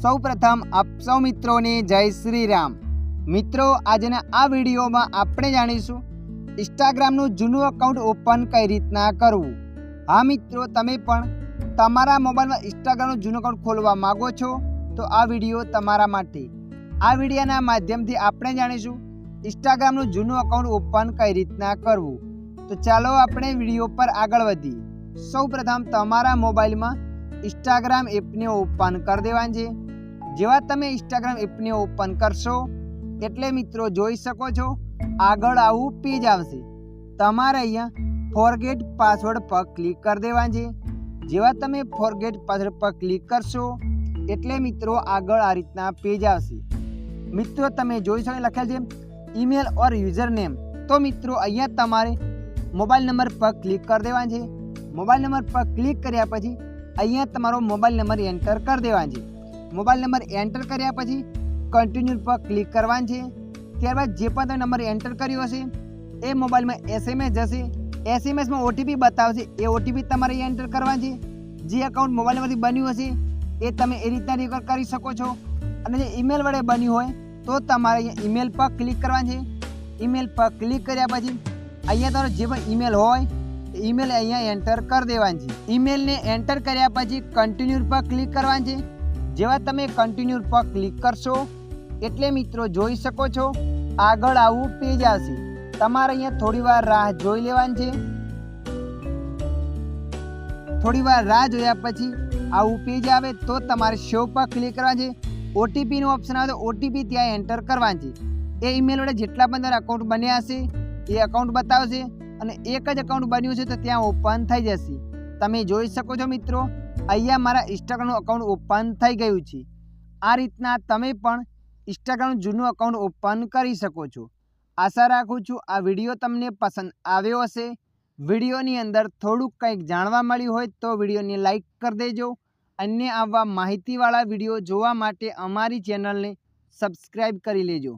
સૌપ્રથમ આપ સૌ મિત્રોને જય શ્રી રામ। મિત્રો આજના આ વિડીયોમાં આપણે જાણીશું ઇન્સ્ટાગ્રામનું જૂનું અકાઉન્ટ ઓપન કઈ રીતના કરવું। હા મિત્રો, તમે પણ તમારા મોબાઈલમાં ઇન્સ્ટાગ્રામનું જૂનું અકાઉન્ટ ખોલવા માંગો છો તો આ વિડીયો તમારા માટે। આ વિડીયોના માધ્યમથી આપણે જાણીશું ઇન્સ્ટાગ્રામનું જૂનું અકાઉન્ટ ઓપન કઈ રીતના કરવું। તો ચાલો આપણે વિડીયો પર આગળ વધીએ। સૌપ્રથમ તમારા મોબાઈલમાં ઇન્સ્ટાગ્રામ એપને ઓપન કરી દેવાની છે। જેવા તમે ઇન્સ્ટાગ્રામ એપને ઓપન કરશો એટલે મિત્રો જોઈ શકો છો આગળ આવું પેજ આવશે। તમારે અહીંયા ફોરગેટ પાસવર્ડ પર ક્લિક કરી દેવાની છે। જેવા તમે ફોરગેટ પાસવર્ડ પર ક્લિક કરશો એટલે મિત્રો આગળ આ રીતના પેજ આવશે। મિત્રો તમે જોઈ શકો લખેલ છે ઈમેલ ઓર યુઝર નેમ। તો મિત્રો અહીંયા તમારે મોબાઈલ નંબર પર ક્લિક કરી દેવાની છે। મોબાઈલ નંબર પર ક્લિક કર્યા પછી અહીંયા તમારો મોબાઈલ નંબર એન્ટર કરી દેવાનો છે। મોબાઈલ નંબર એન્ટર કર્યા પછી કન્ટિન્યુ પર ક્લિક કરવાનું છે। ત્યારબાદ જે પણ તમે નંબર એન્ટર કર્યો હશે એ મોબાઈલમાં એસએમએસ જશે। એસએમએસમાં ઓટીપી બતાવશે, એ ઓટીપી તમારે એન્ટર કરવાનું છે। જે અકાઉન્ટ મોબાઈલ નંબરથી બન્યું હશે એ તમે એ રીતના રિકવર કરી શકો છો। અને જે ઈમેલ વડે બન્યું હોય તો તમારે અહીંયા ઈમેલ પર ક્લિક કરવાનું છે। ઈમેલ પર ક્લિક કર્યા પછી અહીંયા તમારો જે પણ ઈમેલ હોય ઈમેલ અહીંયા એન્ટર કરી દેવાનું છે। ઈમેલને એન્ટર કર્યા પછી કન્ટિન્યુ પર ક્લિક કરવાનું છે। જેવા તમે કન્ટિન્યુ પર ક્લિક કરશો એટલે મિત્રો જોઈ શકો છો આગળ આવું પેજ આવશે। તમારે અહીંયા થોડીવાર રાહ જોઈ લેવાની છે। થોડીવાર રાહ જોયા પછી આવું પેજ આવે તો તમારે શો પર ક્લિક કરવાનું છે। ઓટીપીનો ઓપ્શન આવે તો ઓટીપી ત્યાં એન્ટર કરવાનું છે। એ ઈમેલ વડે જેટલા પણ તમારા અકાઉન્ટ બન્યા હશે એ અકાઉન્ટ બતાવશે અને એક જ અકાઉન્ટ બન્યું છે તો ત્યાં ઓપન થઈ જશે। તમે જોઈ શકો છો મિત્રો અહીંયા મારા ઇન્સ્ટાગ્રામનું અકાઉન્ટ ઓપન થઈ ગયું છે। આ રીતના તમે પણ ઇન્સ્ટાગ્રામનું જૂનું અકાઉન્ટ ઓપન કરી શકો છો। આશા રાખું છું આ વિડીયો તમને પસંદ આવ્યો હશે। વિડીયોની અંદર થોડુંક કંઈક જાણવા મળ્યું હોય તો વિડીયોને લાઈક કરી દેજો। અન્ય આવા માહિતીવાળા વિડીયો જોવા માટે અમારી ચેનલને સબસ્ક્રાઈબ કરી લેજો।